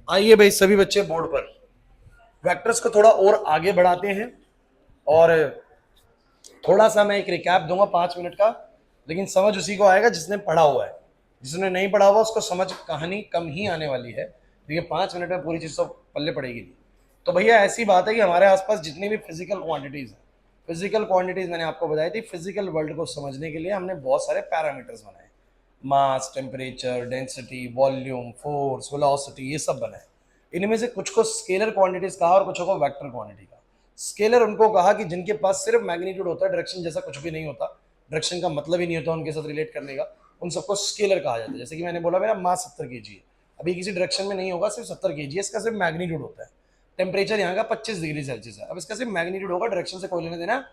आइए भाई सभी बच्चे बोर्ड पर वेक्टर्स को थोड़ा और आगे बढ़ाते हैं। और थोड़ा सा मैं एक रिकैप दूंगा 5 मिनट का, लेकिन समझ उसी को आएगा जिसने पढ़ा हुआ है। जिसने नहीं पढ़ा हुआ उसको समझ कहानी कम ही आने वाली है। देखिए 5 मिनट में पूरी चीज़ तो पल्ले पड़ेगी नहीं। तो भैया ऐसी बात है कि हमारे आसपास जितनी भी फिजिकल क्वांटिटीज़ हैं, फिजिकल क्वांटिटीज़ मैंने आपको बताई थी। फिजिकल वर्ल्ड को समझने के लिए हमने बहुत सारे पैरामीटर्स बनाए। Mass, temperature, density, volume, force, velocity, ये सब बनाए। इनमें से कुछ को स्केलर क्वांटिटीज कहा और कुछ को वेक्टर क्वांटिटी कहा। स्केलर उनको कहा कि जिनके पास सिर्फ मैग्नीट्यूड होता है, डायरेक्शन जैसा कुछ भी नहीं होता, डायरेक्शन का मतलब ही नहीं होता उनके साथ रिलेट करने का, उन सबको स्केलर कहा जाता है। जैसे कि मैंने बोला मेरा मास 70 kg है, अभी किसी डायरेक्शन में नहीं होगा, सिर्फ 70 kg है, इसका सिर्फ मैग्नीट्यूड होता है। टेम्परेचर यहाँ का 25 डिग्री सेल्सियस है, अब इसका सिर्फ मैग्नीट्यूड होगा, डायरेक्शन से कोई लेने देना।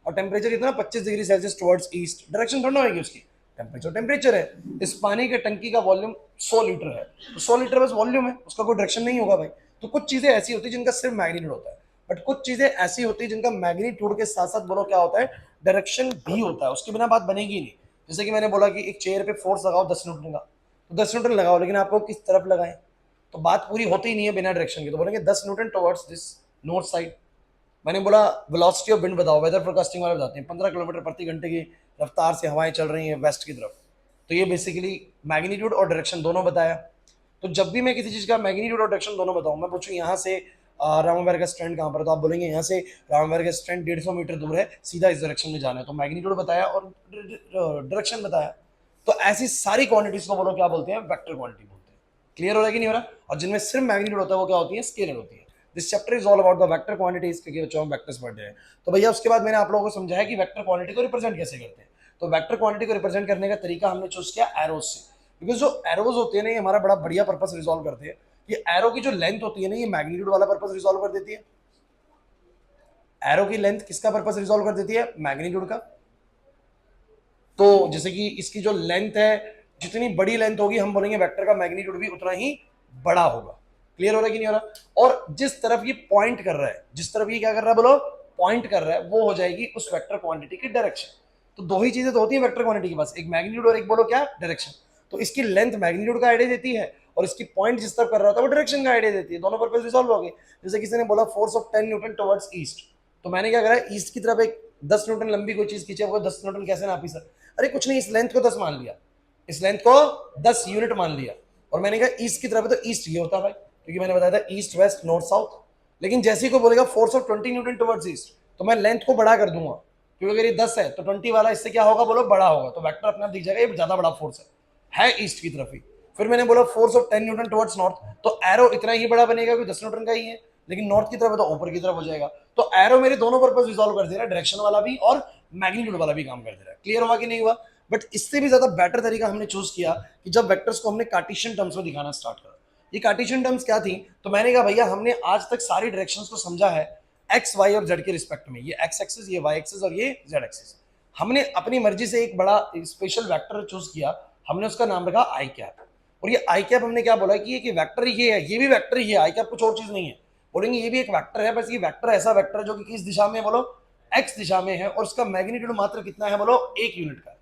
और टेम्परेचर इतना 25 degree Celsius towards east, direction थोड़ा होगी उसकी, टेम्परेचर टेम्परेचर है। इस पानी के टंकी का वॉल्यूम 100 लीटर है, तो 100 लीटर बस वॉल्यूम है, उसका कोई डायरेक्शन नहीं होगा भाई। तो कुछ चीजें ऐसी होती है जिनका सिर्फ मैग्नीट्यूड होता है, बट कुछ चीजें ऐसी होती है जिनका मैग्नीट्यूड के साथ साथ बोलो क्या होता है, डायरेक्शन भी होता है। उसके बिना बात बनेगी नहीं। जैसे कि मैंने बोला कि एक चेयर पे फोर्स लगाओ 10 न्यूटन का, तो 10 न्यूटन लगाओ, लेकिन आपको किस तरफ लगाएं, तो बात पूरी होती ही नहीं है बिना डायरेक्शन के। तो बोलेंगे 10 Newton towards this north side. मैंने बोला वेलोसिटी ऑफ विंड बताओ, वेदर फोरकास्टिंग वाले बताते हैं 15 किलोमीटर प्रति घंटे की रफ्तार से हवाएं चल रही हैं वेस्ट की तरफ। तो ये बेसिकली मैग्नीट्यूड और डायरेक्शन दोनों बताया। तो जब भी मैं किसी चीज का मैग्नीट्यूड और डायरेक्शन दोनों बताऊं, मैं पूछूं यहाँ से रामाबार का स्टैंड कहाँ पर है, तो आप बोलेंगे यहाँ से रामाबार का स्टैंड 150 मीटर दूर है, सीधा इस डायरेक्शन में जाना है। तो मैग्नीट्यूड बताया और डायरेक्शन बताया। तो ऐसी सारी क्वांटिटीज को बोलो क्या बोलते हैं, वेक्टर क्वांटिटी बोलते हैं। क्लियर हो रहा है कि नहीं हो रहा? और जिनमें सिर्फ मैग्नीट्यूड होता है वो क्या होती है, स्केलर होती है। This chapter is all about the vector quantities, क्योंकि बच्चों हम वेक्टर्स पढ़ रहे हैं। तो भैया उसके बाद मैंने आप लोगों को समझाया कि वेक्टर क्वांटिटी को रिप्रेजेंट कैसे करते हैं। तो वेक्टर क्वांटिटी को रिप्रेजेंट करने का तरीका हमने चूज किया एरोज से, बिकॉज जो एरोज होते हैं ना, ये हमारा बड़ा बढ़िया पर्पस रिजॉल्व करते हैं। ये एरो की जो लेंथ होती है ना, ये मैग्नीट्यूड वाला पर्पस रिजॉल्व कर देती है। एरो की लेंथ किसका पर्पस रिजॉल्व कर देती है, मैग्नीट्यूड का। तो जैसे कि इसकी जो लेंथ है, जितनी बड़ी लेंथ होगी हम बोलेंगे वेक्टर का मैग्नीट्यूड भी उतना ही बड़ा होगा। क्लियर हो रहा है कि नहीं हो रहा? और जिस तरफ ये पॉइंट कर रहा है, जिस तरफ ये क्या कर रहा है बोलो, पॉइंट कर रहा है, वो हो जाएगी उस वेक्टर क्वांटिटी की डायरेक्शन। तो दो ही चीजें तो होती है वेक्टर क्वांटिटी के पास, एक मैग्नीट्यूड और एक बोलो क्या, डायरेक्शन। तो इसकी लेंथ मैग्नीट्यूड का आइडिया देती है और इसकी पॉइंट जिस तरफ कर रहा था वो डायरेक्शन का आइडिया देती है। दोनों पर्पस रिजॉल्व हो गए। जैसे किसी ने बोला force of 10 Newton towards east, तो मैंने क्या करा, ईस्ट की तरफ एक 10 न्यूटन लंबी कोई चीज खींचे, वो 10 न्यूटन कैसे नापी सर? अरे कुछ नहीं, इस लेंथ को 10 मान लिया, इस लेंथ को 10 यूनिट मान लिया, और मैंने कहा ईस्ट की तरफ है तो ईस्ट ये होता है भाई, क्योंकि मैंने बताया था ईस्ट वेस्ट नॉर्थ साउथ। लेकिन जैसे ही को बोलेगा force of 20 Newton towards east, तो मैं लेंथ को बड़ा कर दूंगा, क्योंकि अगर ये 10 है तो 20 वाला इससे क्या होगा बोलो, बड़ा होगा। तो वेक्टर अपने आप दिख जाएगा, ये ज्यादा बड़ा फोर्स है ईस्ट की तरफ ही। फिर मैंने बोला force of 10 Newton towards north, तो एरो इतना ही बड़ा बनेगा क्योंकि 10 न्यूटन का ही है, लेकिन नॉर्थ की तरफ है तो ऊपर की तरफ हो जाएगा। तो एरो मेरे दोनों पर्पस रिजॉल्व कर दे रहा है, डायरेक्शन वाला भी और मैग्नीट्यूड वाला भी काम कर दे रहा है। क्लियर हुआ कि नहीं हुआ? बट इससे भी ज्यादा बेटर तरीका हमने चूज किया कि जब वेक्टर्स को हमने कार्टेशियन टर्म्स में दिखाना स्टार्ट करा। ये कार्टेशियन टर्म्स क्या थी, तो मैंने कहा भैया हमने आज तक सारी डायरेक्शंस को समझा है एक्स वाई और जेड के रिस्पेक्ट में, ये एक्स एक्सिस, ये वाई एक्सिस और ये जेड एक्सिस। हमने अपनी मर्जी से एक बड़ा स्पेशल वेक्टर चूज किया, हमने उसका नाम रखा आई कैप। और ये आई कैप हमने क्या बोला कि वेक्टर ये है, ये भी वेक्टर ही है, आई कैप कुछ और चीज नहीं है। बोलेंगे ये भी एक वेक्टर है, बस ये वेक्टर ऐसा वेक्टर है जो कि किस दिशा में बोलो, एक्स दिशा में है, और उसका मैग्नीट्यूड मात्र कितना है बोलो, 1 यूनिट का।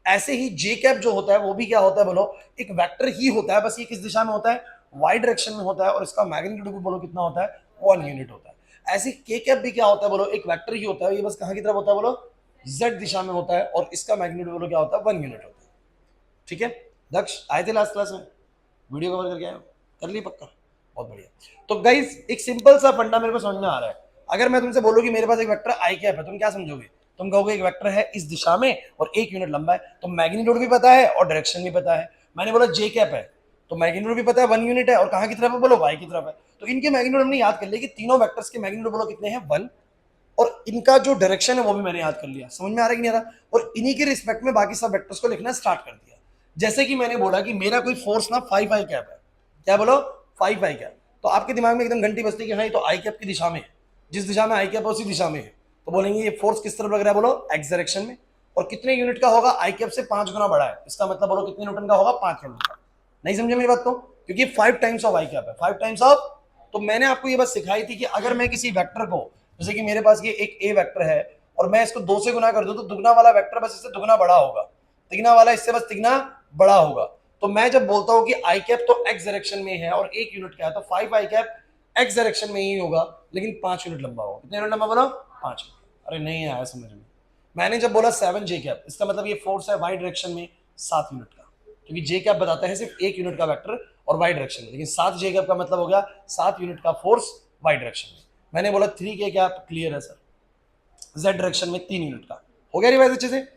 ऐसे ही जे कैप जो होता है वो भी क्या होता है बोलो, एक वेक्टर ही होता है, बस ये किस दिशा में होता है, वाई डायरेक्शन में होता है, और इसका मैग्नीट्यूड भी बोलो कितना होता है, 1 यूनिट होता है। ऐसे के कैप भी क्या होता है बोलो, एक वेक्टर ही होता है, ये बस कहां की तरफ होता है बोलो, जेड दिशा में होता है, और इसका मैग्नीट्यूड बोलो क्या होता है, 1 यूनिट होता है। ठीक है दक्ष, आए थे लास्ट क्लास में, वीडियो कवर करके आए हो, कर ली पक्का, बहुत बढ़िया। तो गाइस एक सिंपल सा फंडा मेरे को समझ में आ रहा है। अगर मैं तुमसे बोलूं कि मेरे पास एक वेक्टर आई कैप है, तुम क्या समझोगे? तुम कहोगे एक वेक्टर है इस दिशा में और 1 यूनिट लंबा है, तो मैग्नीट्यूड भी पता है और डायरेक्शन भी पता है। मैंने बोला जे कैप है, तो मैग्नीट्यूड भी पता है 1 यूनिट है, और कहां की तरफ है बोलो, वाई की तरफ है। तो इनके मैग्नीट्यूड हमने याद कर लिया कि तीनों वेक्टर्स के मैग्नीट्यूड बोलो कितने हैं, 1, और इनका जो डायरेक्शन है वो भी मैंने याद कर लिया। समझ में आ रहा है कि नहीं आ रहा? और इन्हीं के रिस्पेक्ट में बाकी सब वेक्टर्स को लिखना स्टार्ट कर दिया। जैसे कि मैंने बोला कि मेरा कोई फोर्स ना 5 आई कैप है, क्या बोलो, 5 आई कैप, तो आपके दिमाग में एकदम घंटी बजती है कि हाँ ये तो आई कैप की दिशा में है, जिस दिशा में आई कैप है उसी दिशा में है। तो बोलेंगे ये फोर्स किस तरफ लग रहा है बोलो, एक्स डायरेक्शन में, और कितने यूनिट का होगा, आई कैप से 5 गुना बड़ा है, इसका मतलब बोलो कितने न्यूटन का होगा, 5 न्यूटन का। नहीं समझे मेरी बात को? क्योंकि 5 टाइम्स ऑफ आई कैप है, 5 टाइम्स ऑफ। तो मैंने आपको ये बात सिखाई थी कि अगर मैं किसी वेक्टर को, जैसे कि मेरे पास ये एक ए वेक्टर है, और मैं इसको 2 से गुना कर दूं, तो दुगना वाला वेक्टर बस इससे दुगना बड़ा होगा, तिगना वाला इससे बस तिगना बड़ा होगा। तो मैं जब बोलता हूं कि आई कैप तो एक्स डायरेक्शन में है और 1 यूनिट का है, तो 5 आई कैप एक्स डायरेक्शन में ही होगा, लेकिन 5 यूनिट लंबा होगा। कितने यूनिट लंबा बोला? 5। अरे नहीं आया समझ में। मैंने जब बोला 7 जे कैप, इसका मतलब ये फोर्स है वाई डायरेक्शन में 7 यूनिट का, क्योंकि जे कैप बताता है सिर्फ 1 यूनिट का वेक्टर और वाई डायरेक्शन में, लेकिन 7 जे कैप का मतलब हो गया 7 यूनिट का फोर्स वाई डायरेक्शन में। मैंने बोला 3 के कैप क्लियर है सर, जेड डायरेक्शन में 3 यूनिट का। हो गया रिवाइज अच्छे से।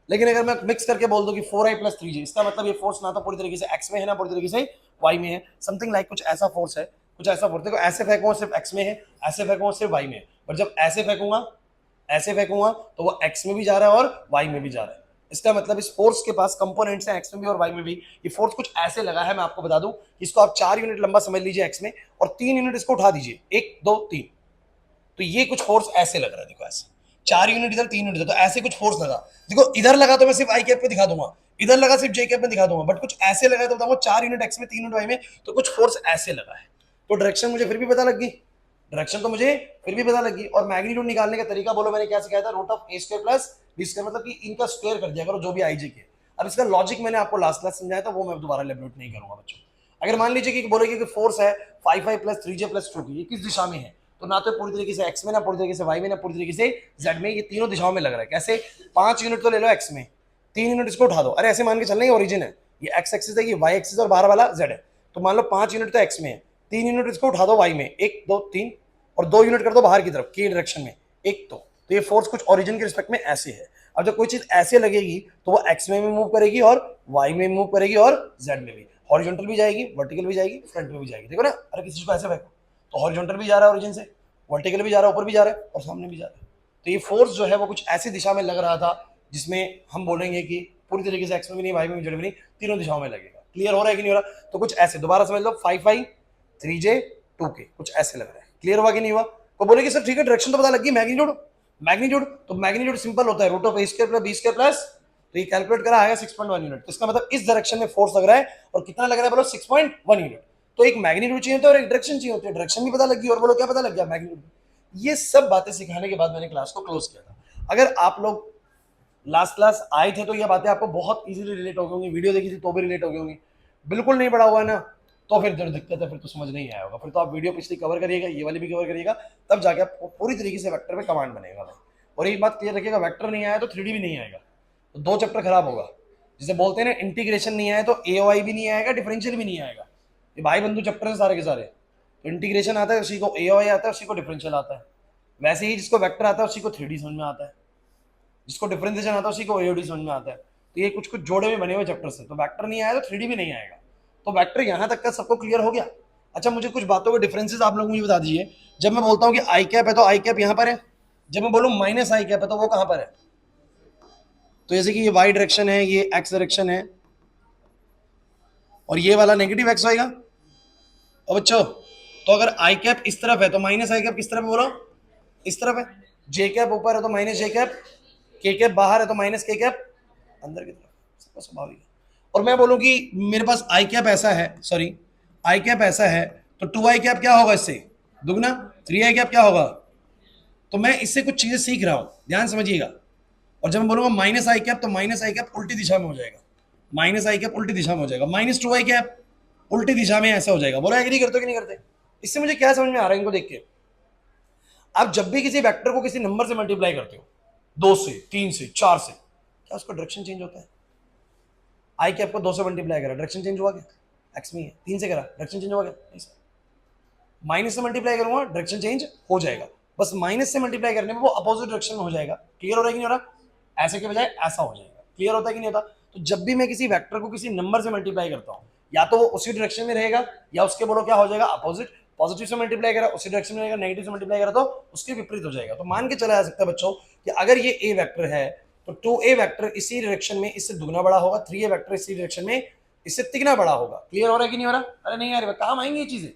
लेकिन अगर मैं मिक्स करके बोल दूं कि 4i प्लस 3j, इसका मतलब ये फोर्स ना तो पूरी तरीके से एक्स में है ना पूरी तरीके से वाई में है, समथिंग लाइक कुछ ऐसा फोर्स है, कुछ ऐसा फोर्स। देखो ऐसे फेंकूंगा सिर्फ एक्स में है, ऐसे फेंकूंगा सिर्फ वाई में है, पर जब ऐसे फेंकूंगा तो वो एक्स में भी जा रहा है और वाई में भी जा रहा है। इसका मतलब इस फोर्स के पास कंपोनेंट्स हैं एक्स में भी और वाई में भी। ये फोर्स कुछ ऐसे लगा है, मैं आपको बता दूं, इसको आप 4 यूनिट लंबा समझ लीजिए एक्स में, और 3 यूनिट इसको उठा दीजिए, 1 2 3, तो ये कुछ फोर्स ऐसे लग रहा है। देखो ऐसे 4 यूनिट इधर 3 यूनिट इधर, तो ऐसे कुछ फोर्स लगा। देखो इधर लगा तो मैं सिर्फ आई कैप पे दिखा दूंगा, इधर लगा सिर्फ जे कैप में दिखा दूंगा, बट कुछ ऐसे लगा तो बताऊंगा 4 यूनिट एक्स में 3 यूनिट वाई में, तो कुछ फोर्स ऐसे लगा है। तो डायरेक्शन मुझे फिर भी पता लग गई, डायरेक्शन तो मुझे फिर भी पता लगी। और मैग्नीट्यूड निकालने का तरीका बोलो मैंने क्या सिखाया था? Root of A square plus B square, मतलब कि इनका स्क्वायर कर दिया करो जो भी आई जे के। अब इसका लॉजिक मैंने आपको लास्ट क्लास समझाया था, वो मैं दोबारा एलैबोरेट नहीं करूंगा बच्चों। अगर मान लीजिए कि बोलेगी कि फोर्स है 5i plus 3j plus 2k, ये किस दिशा में है? तो ना तो पूरी तरीके से एक्स में, ना पूरी तरीके से वाई में, ना पूरी तरीके से जेड में, ये तीनों दिशाओं में लग रहा है। कैसे? 5 यूनिट तो ले लो एक्स में, 3 यूनिट इसको उठा दो। अरे ऐसे मान के चलना, ये ओरिजिन है, ये एक्स एक्सिस है, ये वाई एक्सिस और बाहर वाला जेड है। तो मान लो 5 यूनिट तो एक्स में है, 3 यूनिट इसको उठा दो वाई में, 1 2 3, और 2 यूनिट कर दो बाहर की तरफ के डायरेक्शन में, एक तो ये फोर्स कुछ ओरिजिन के रिस्पेक्ट में ऐसे है। अब जब कोई चीज ऐसे लगेगी तो वो एक्स में भी मूव करेगी और वाई में मूव करेगी और जेड में भी, हॉरिजॉन्टल भी जाएगी, वर्टिकल भी जाएगी, फ्रंट में भी जाएगी। देखो ना, अरे किसी को ऐसे फेंको तो हॉरिजॉन्टल भी जा रहा है ओरिजिन से, वर्टिकल भी जा रहा है, ऊपर भी जा रहा है और सामने भी जा रहा है। तो ये फोर्स जो है वो कुछ ऐसी दिशा में लग रहा था, जिसमें हम बोलेंगे कि पूरी तरीके से एक्स में भी नहीं, वाई में भी, जेड में नहीं, तीनों दिशाओं में लगेगा। क्लियर हो रहा है कि नहीं हो रहा? तो कुछ ऐसे दोबारा समझ लो, 5i 3j 2k, कुछ ऐसे लग रहा है। क्लियर हुआ कि नहीं हुआ? को बोले कि सर ठीक है डायरेक्शन तो पता लगी, मैग्नीट्यूड तो मैग्नीट्यूड सिंपल होता है, root of A square plus B square plus, तो ये कैलकुलेट करा आएगा 6.1 यूनिट। तो इसका मतलब इस डायरेक्शन में फोर्स लग रहा है, और कितना लग रहा है बोलो? 6.1 यूनिट। तो एक मैग्नीट्यूड चाहिए होता है और एक डायरेक्शन चाहिए होती है, डायरेक्शन भी पता लगी, और बोलो क्या पता लग गया? मैग्नीट्यूड। ये सब बातें सिखाने के बाद मैंने क्लास को क्लोज किया था। अगर आप लोग लास्ट क्लास आए थे तो ये बातें आपको बहुत इजीली रिलेट हो गई होंगी, वीडियो देखी थी तो भी रिलेट हो गई होंगी। बिल्कुल नहीं पढ़ा हुआ है ना, तो फिर जो दिक्कत है, फिर तो समझ नहीं आया होगा। फिर तो आप वीडियो पिछली कवर करिएगा, ये वाली भी कवर करिएगा, तब जाके आपको पूरी तरीके से वेक्टर में कमांड बनेगा भाई। और एक बात क्लियर रखिएगा, वेक्टर नहीं आया तो 3D भी नहीं आएगा, तो 2 चैप्टर खराब होगा। जिसे बोलते हैं ना, इंटीग्रेशन नहीं आया तो AOI भी नहीं आएगा, डिफरेंशियल भी नहीं आएगा। ये भाई बंधु चैप्टर है सारे के सारे। तो इंटीग्रेशन आता है उसी को AOI आता है, उसी को डिफरेंशियल आता है। वैसे ही जिसको वेक्टर आता है उसी को 3D समझ में आता है, जिसको डिफरेंशिएशन आता है उसी को AOD समझ में आता है। तो ये कुछ कुछ जोड़े में बने हुए चैप्टर से, तो वेक्टर नहीं आया तो 3D भी नहीं आएगा। तो वेक्टर यहाँ तक का सबको क्लियर हो गया? अच्छा, मुझे कुछ बातों के डिफरेंसेस आप लोग मुझे बता दीजिए। जब मैं बोलता हूँ कि आई कैप है तो आई कैप यहाँ पर है, जब मैं बोलूँ माइनस आई कैप है तो वो कहाँ पर है? तो जैसे कि ये वाई डायरेक्शन है, ये एक्स डायरेक्शन है, और ये वाला नेगेटिव एक्स होएगा। और बच्चों, तो अगर आई कैप इस तरफ है तो माइनस आई कैप किस तरफ है बोलो? इस तरफ है। जे कैप ऊपर है तो माइनस जे कैप, के कैप बाहर है तो माइनस के कैप अंदर की तरफ, सबका स्वाभाविक है। और मैं बोलूं कि मेरे पास आई कैप ऐसा है, सॉरी आई कैप ऐसा है, तो 2i कैप क्या होगा? इससे दुगना 3i कैप क्या होगा? तो मैं इससे कुछ चीजें सीख रहा हूं, ध्यान समझिएगा। और जब मैं बोलूंगा माइनस आई कैप, तो माइनस आई कैप उल्टी दिशा में हो जाएगा, माइनस आई कैप उल्टी दिशा में हो जाएगा, माइनस 2i कैप उल्टी दिशा में ऐसा हो जाएगा। बोलो एग्री करते हो कि नहीं करते? इससे मुझे क्या समझ में आ रहा है इनको देख के? आप जब भी किसी वेक्टर को किसी नंबर से मल्टीप्लाई करते हो, 2 से 3 से 4 से, क्या उसका डायरेक्शन चेंज होता है? आई कैप को 2 से मल्टीप्लाई करा, डायरेक्शन चेंज हुआ क्या? एक्स में है। 3 से करा, डायरेक्शन चेंज हुआ क्या? नहीं सर। माइनस से मल्टीप्लाई करूंगा, डायरेक्शन चेंज हो जाएगा। बस माइनस से मल्टीप्लाई करने में वो अपोजिट डायरेक्शन में हो जाएगा। क्लियर हो रहा है कि नहीं हो रहा? ऐसे के बजाय ऐसा हो जाएगा। क्लियर होता है कि नहीं होता? तो जब भी मैं किसी वेक्टर को किसी नंबर से मल्टीप्लाई करता हूँ, या तो वो उसी डायरेक्शन में रहेगा, या उसके बोलो क्या हो जाएगा? अपोजिट। पॉजिटिव से मल्टीप्लाई करा उसी डायरेक्शन में रहेगा, नेगेटिव से मल्टीप्लाई करा तो उसके विपरीत हो जाएगा। तो मान के चला जा सकता है बच्चों कि अगर ये ए वेक्टर है तो 2a वेक्टर इसी डायरेक्शन में इससे दुगना बड़ा होगा, 3a वेक्टर इसी डायरेक्शन में इससे तिगना बड़ा होगा। क्लियर हो रहा है कि नहीं हो रहा? अरे नहीं यार, काम आएंगी ये चीजें।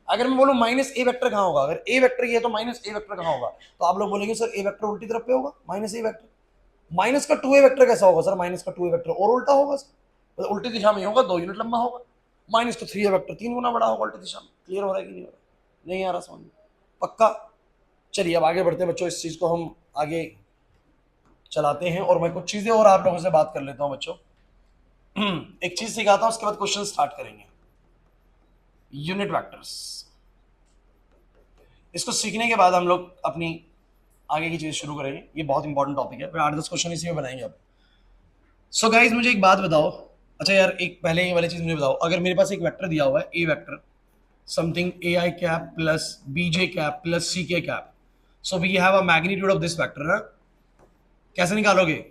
अगर मैं बोलूं माइनस ए वेक्टर कहां होगा, अगर ए वेक्टर ये है तो माइनस ए वेक्टर कहां होगा? तो आप लोग बोलेंगे सर ए वेक्टर उल्टी तरफ पे होगा, माइनस ए वेक्टर। माइनस का 2a वेक्टर कैसा होगा सर? माइनस का 2a वेक्टर और उल्टा होगा सर, तो उल्टी दिशा में होगा, 2 यूनिट लंबा होगा। माइनस का 3a वेक्टर 3 गुना बड़ा होगा उल्टी दिशा में। क्लियर हो रहा है कि नहीं हो रहा? नहीं आ रहा समझ में? पक्का? चलिए अब आगे बढ़ते हैं बच्चों, इस चीज को हम आगे चलाते हैं, और मैं कुछ चीजें और आप लोगों से बात कर लेता हूं बच्चों। एक चीज सिखाता हूं, उसके बाद क्वेश्चन स्टार्ट करेंगे। यूनिट वेक्टर्स, इसको सीखने के बाद हम लोग अपनी आगे की चीज शुरू करेंगे। ये बहुत इंपॉर्टेंट टॉपिक है, फिर 8-10 क्वेश्चन इसी में बनाएंगे अब। सो गाइज मुझे एक बात बताओ, अच्छा यार एक पहले ये वाली चीज मुझे बताओ, अगर मेरे पास एक वेक्टर दिया हुआ है A vector something A i cap plus B j cap plus C k cap, so we have a magnitude of this vector ना, कैसे निकालोगे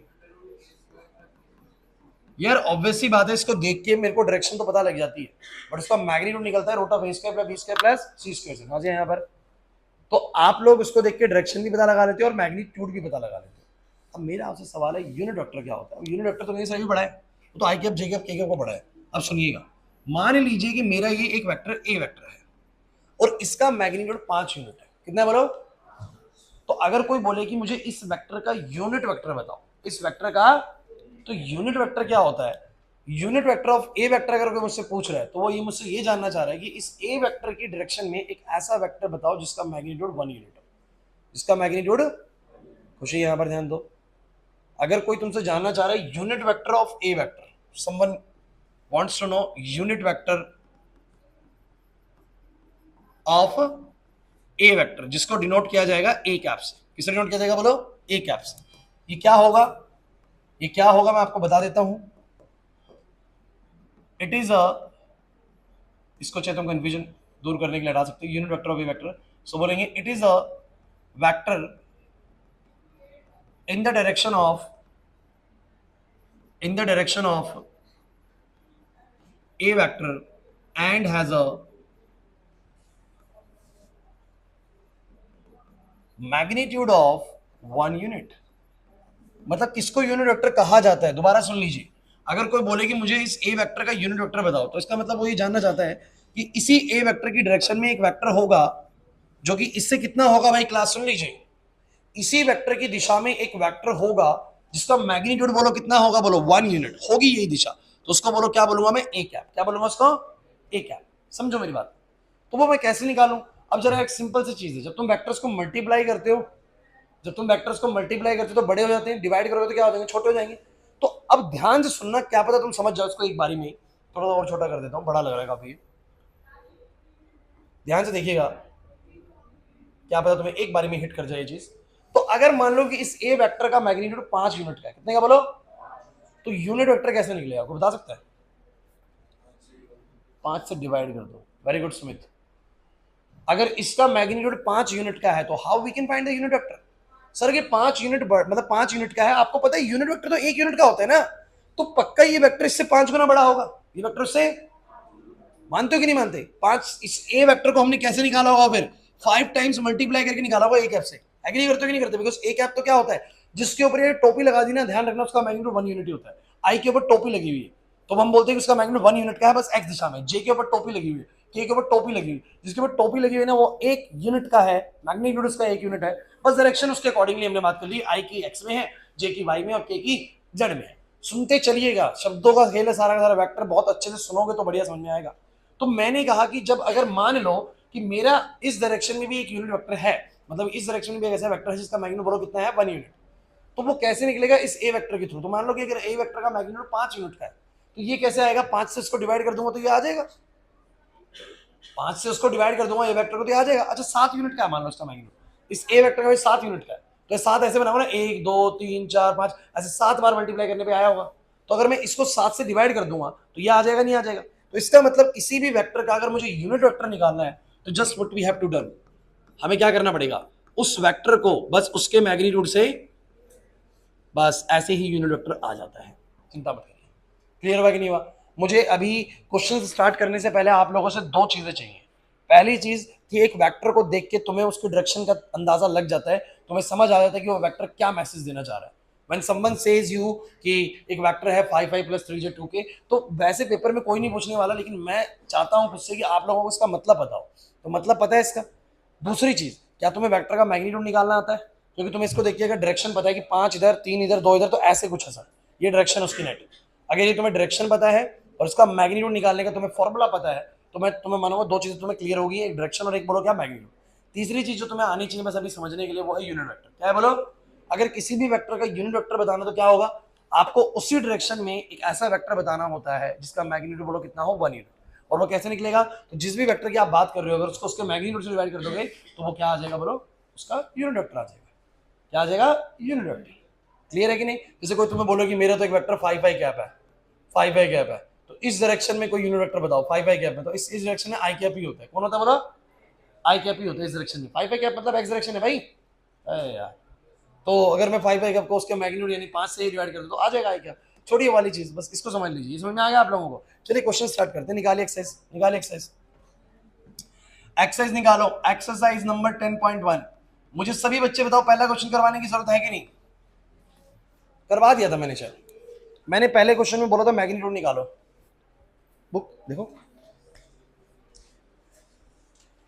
यार? ऑब्वियस सी बात है, इसको देख के मेरे को डायरेक्शन तो पता लग जाती है, बट इसका मैग्नीट्यूड निकलता है root of A square plus B square plus C square से। समझे यहाँ पर? तो आप लोग उसको देख के डायरेक्शन भी पता लगा लेते हो और मैग्नीट्यूड भी पता लगा लेते हो। अब मेरा आपसे सवाल है, यूनिट वेक्टर क्या होता है? यूनिट वेक्टर तो मेरे सभी पढ़ा है, वो तो आई कैप जे कैप के कैप को पढ़ा है। अब सुनिएगा, मान लीजिए कि मेरा ये एक वेक्टर ए वेक्टर है और इसका मैग्नीट्यूड 5 यूनिट है। कितना बोलो? तो अगर कोई बोले कि मुझे इस वेक्टर का यूनिट वेक्टर बताओ, इस वेक्टर का, तो यूनिट वेक्टर क्या होता है? Unit vector of a vector अगर कोई मुझसे पूछ रहा है तो वो ये मुझसे ये जानना चाह रहा है कि इस ए वेक्टर की डायरेक्शन में एक ऐसा वेक्टर बताओ जिसका मैग्नीट्यूड 1 यूनिट हो, जिसका मैग्नीट्यूड, खुशी यहां पर ध्यान दो, अगर कोई तुमसे जानना चाह रहा है unit vector of a vector, someone wants to know unit vector of a vector, जिसको डिनोट किया जाएगा ए कैप से। किसे डिनोट किया जाएगा बोलो? ए कैप से। ये क्या होगा? ये क्या होगा मैं आपको बता देता हूं। इट इज अ, इसको चाहे तुम कंफ्यूजन दूर करने के लिए हटा सकते हो, unit vector of a vector. So बोलेंगे it is a vector in the direction of, in the direction of a vector and has a magnitude of 1 unit। मतलब किसको यूनिट वेक्टर कहा जाता है? दोबारा सुन लीजिए, अगर कोई बोले कि मुझे इस ए वेक्टर का यूनिट वेक्टर बताओ, तो इसका मतलब वो ये जानना चाहता है कि इसी ए वेक्टर की डायरेक्शन में एक वेक्टर होगा जो कि इससे कितना होगा भाई, क्लास सुन लीजिए, इसी वेक्टर की दिशा में एक वेक्टर होगा जिसका मैग्नीट्यूड बोलो कितना होगा, बोलो 1 यूनिट होगी यही दिशा, तो उसको बोलो क्या बोलूंगा मैं? A cap. क्या बोलूंगा उसको? A cap. समझो मेरी बात? तो वो मैं कैसे निकालूं? अब जरा एक सिंपल सी चीज है, जब तुम वेक्टर्स को मल्टीप्लाई करते हो, जब तुम वेक्टर्स को मल्टीप्लाई करते हो तो बड़े हो जाते हैं, डिवाइड करोगे तो क्या हो जाएंगे? छोटे हो जाएंगे। तो अब ध्यान से सुनना, क्या पता तुम समझ जाओ इसको एक बारी में ही। थोड़ा और छोटा कर देता हूं, बड़ा लग रहा है काफी, ध्यान से देखिएगा, क्या पता तुम्हें एक बारी में हिट कर जाए ये चीज। तो अगर मान लो कि इस ए वेक्टर का मैग्नीट्यूड 5 यूनिट का है, कितने का बोलो? तो यूनिट वेक्टर कैसे निकलेगा आपको बता सकता है? 5 से डिवाइड कर दो। Very good Sumit. अगर इसका मैग्नीट्यूड 5 यूनिट का है तो how we can find the unit vector? Sir ये 5 यूनिट मतलब 5 यूनिट का है, आपको पता है यूनिट वेक्टर तो 1 यूनिट का होता है ना, तो पक्का ये वेक्टर इससे 5 गुना बड़ा होगा। ये वेक्टर से मानते हो कि नहीं मानते? 5, इस ए वेक्टर को हमने कैसे निकाला होगा फिर? 5 टाइम्स मल्टीप्लाई करके निकाला होगा ए कैप से। एग्री करते हो कि नहीं करते? बिकॉज ए कैप तो क्या होता है, जिसके ऊपर ये टोपी लगा दी ना, ध्यान रखना उसका मैग्नीट्यूड 1 यूनिट होता है। आई के ऊपर टोपी लगी हुई है तो हम बोलते हैं कि उसका मैग्नीट्यूड 1 यूनिट का है, बस एक्स दिशा में। जे के ऊपर टोपी लगी हुई है, के ऊपर टोपी लगी हुई, जिसके ऊपर टोपी लगी हुई है ना, वो 1 यूनिट का है, मैग्नीट्यूड उसका 1 यूनिट है। बस डायरेक्शन उसके अकॉर्डिंगली हमने बात कर ली, आई की एक्स में है, जे की वाई में और के की जेड में है। सुनते चलिएगा, शब्दों का खेल है सारा का सारा, वेक्टर बहुत अच्छे से सुनोगे तो बढ़िया समझ में आएगा। तो मैंने कहा कि जब अगर मान लो कि मेरा इस डायरेक्शन में भी एक यूनिट वेक्टर है, मतलब इस डायरेक्शन में भी एक ऐसा वेक्टर है जिसका मैग्नीट्यूड बोलो कितना है? 1 यूनिट, तो वो कैसे निकलेगा? इस ए वेक्टर के थ्रू। तो मान लो कि अगर ए वेक्टर का मैग्नीट्यूड 5 यूनिट का है तो ये कैसे आएगा? 5 से इसको डिवाइड कर दूंगा तो ये आ जाएगा, 5 से उसको डिवाइड कर दूंगा ए वेक्टर को तो ये आ जाएगा। अच्छा 7 यूनिट का है मान लो इसका मैग्नीट्यूड, इस ए वेक्टर का 7 यूनिट का है, तो 7 ऐसे बनाऊंगा ना, 1 2 3 4 5, ऐसे 7 बार मल्टीप्लाई करने पे आया होगा। तो अगर मैं इसको 7 से डिवाइड कर दूंगा तो ये आ जाएगा, नहीं आ जाएगा? तो इसका मतलब किसी भी वेक्टर का अगर मुझे यूनिट वेक्टर निकालना है तो just what we have to done, हमें क्या करना पड़ेगा? उस वेक्टर को बस उसके मैग्नीट्यूड से, बस ऐसे ही यूनिट वेक्टर आ जाता है, चिंता मत करिए। क्लियर हुआ कि नहीं हुआ? मुझे अभी क्वेश्चन स्टार्ट करने से पहले आप लोगों से 2 चीजें चाहिए। पहली चीज कि एक वेक्टर को देख के तुम्हें उसकी डायरेक्शन का अंदाजा लग जाता है, तुम्हें समझ आ जाता है कि वो वेक्टर क्या मैसेज देना चाह रहा है। When someone says you कि एक वेक्टर है 5 5 + 3 = 2k, तो वैसे पेपर में कोई नहीं पूछने वाला, लेकिन मैं चाहता हूं खुद से कि आप लोगों को इसका मतलब बताओ। तो मतलब पता है इसका? दूसरी चीज, क्या तुम्हें वेक्टर का मैग्नीट्यूड निकालना आता है? क्योंकि तुम्हें इसको देखिए, अगर डायरेक्शन पता है कि 5 इधर 3 इधर 2 इधर, तो ऐसे कुछ है सर, ये डायरेक्शन उसकी नेट। अगर ये तुम्हें डायरेक्शन पता है और उसका मैग्नीट्यूड निकालने का तुम्हें फॉर्मूला पता है, तो मैं तुम्हें मानूंगा 2 चीजें तुम्हें क्लियर होगी, एक डायरेक्शन और एक बोलो क्या? मैग्नीट्यूड। तीसरी चीज जो तुम्हें आनी चाहिए बस अभी समझने के लिए, वो है यूनिट वेक्टर। क्या है बोलो? अगर किसी भी वेक्टर का यूनिट वेक्टर बताना तो क्या होगा? आपको उसी डायरेक्शन में एक ऐसा वेक्टर बताना होता है जिसका मैग्नीट्यूड बोलो कितना हो 1 यूनिट। और वो कैसे निकलेगा, तो जिस भी वेक्टर की आप बात कर रहे हो अगर उसको उसके मैग्नीट्यूड से डिवाइड कर दोगे तो वो क्या आ जाएगा बोलो, उसका यूनिट वेक्टर आ जाएगा। क्या आ जाएगा, यूनिट वेक्टर। क्लियर है कि नहीं। जैसे कोई तुम्हें बोलो कि मेरा तो एक वेक्टर 5 i कैप है, 5 i कैप है, तो इस डायरेक्शन में कोई यूनिट वेक्टर बताओ 5 i कैप में, तो इस डायरेक्शन में i कैप ही होता है। कौन होता है बोलो, i कैप ही होता है इस डायरेक्शन में। 5 i कैप मतलब x डायरेक्शन है भाई। अरे यार, तो अगर मैं 5 i कैप को उसके मैग्नीट्यूड यानी 5 से डिवाइड कर दूं तो आ जाएगा i कैप। छोटी वाली चीज, बस इसको समझ लीजिए। समझ में आ गया आप लोगों को। चलिए क्वेश्चन स्टार्ट करते हैं। निकालिए एक्सरसाइज, निकालिए एक्सरसाइज, एक्सरसाइज निकालो। Exercise number 10.1। मुझे सभी बच्चे बताओ पहला क्वेश्चन करवाने की जरूरत है कि नहीं। करवा दिया था मैंने शायद। मैंने पहले क्वेश्चन में बोला था मैग्नीट्यूड निकालो। बुक देखो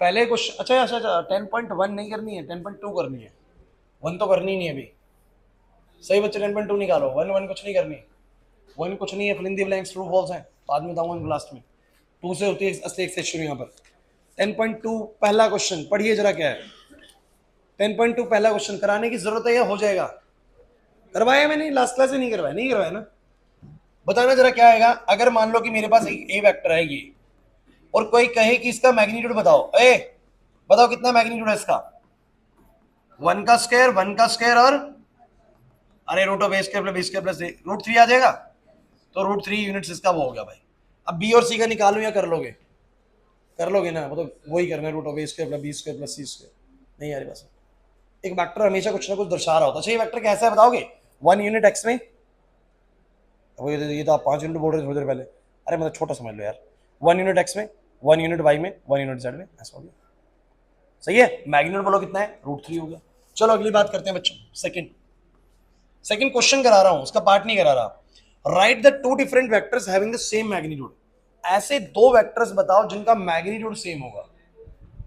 पहले क्वेश्चन। अच्छा अच्छा अच्छा, 10.1 नहीं करनी है, 10.2 करनी है। 1 तो करनी ही नहीं अभी। सही बच्चे 10.2 निकालो। 1 कुछ नहीं करनी, 1 कुछ नहीं है। Fill in the blanks, true false है, बाद में बताऊंगा इनको लास्ट में। 2 से होती है असली एक्सरसाइज शुरू। यहाँ पर 10.2 पहला क्वेश्चन पढ़िए जरा क्या है। 10.2 पहला क्वेश्चन कराने की जरूरत है या हो जाएगा। करवाया मैंने लास्ट क्लास से, नहीं करवाया, नहीं करवाया ना। बताना जरा क्या आएगा। अगर मान लो कि मेरे पास एक ए वेक्टर है ये, और कोई कहे कि इसका मैग्नीट्यूड बताओ। ए बताओ कितना मैग्नीट्यूड है इसका। 1 का स्क्वायर, 1 का स्क्वायर और अरे root of A square plus B square plus √3 आ जाएगा। तो √3 यूनिट्स इसका वो हो गया भाई। अब बी और सी का निकालो या कर लोगे, कर लोगे ना, मतलब वही करना है, root of A square plus B square plus C square. नहीं यार बस एक वेक्टर हमेशा कुछ ना कुछ दर्शा रहा होता है। ये वेक्टर कैसा है बताओगे। 1 यूनिट एक्स में, ये तो आप 5 यूनिट बोल रहे थे थोड़ी देर पहले। अरे मतलब छोटा समझ लो यार। 1 यूनिट एक्स में, 1 यूनिट वाई में, 1 यूनिट जेड में, ऐसा हो गया। सही है। मैग्नीट्यूड बोलो कितना है, √3 हो गया। चलो अगली बात करते हैं बच्चों। सेकंड क्वेश्चन करा रहा हूं, उसका पार्ट नहीं करा रहा। Right the 2 different vectors having the same magnitude. ऐसे 2 वेक्टर्स बताओ जिनका मैग्नीट्यूड सेम होगा।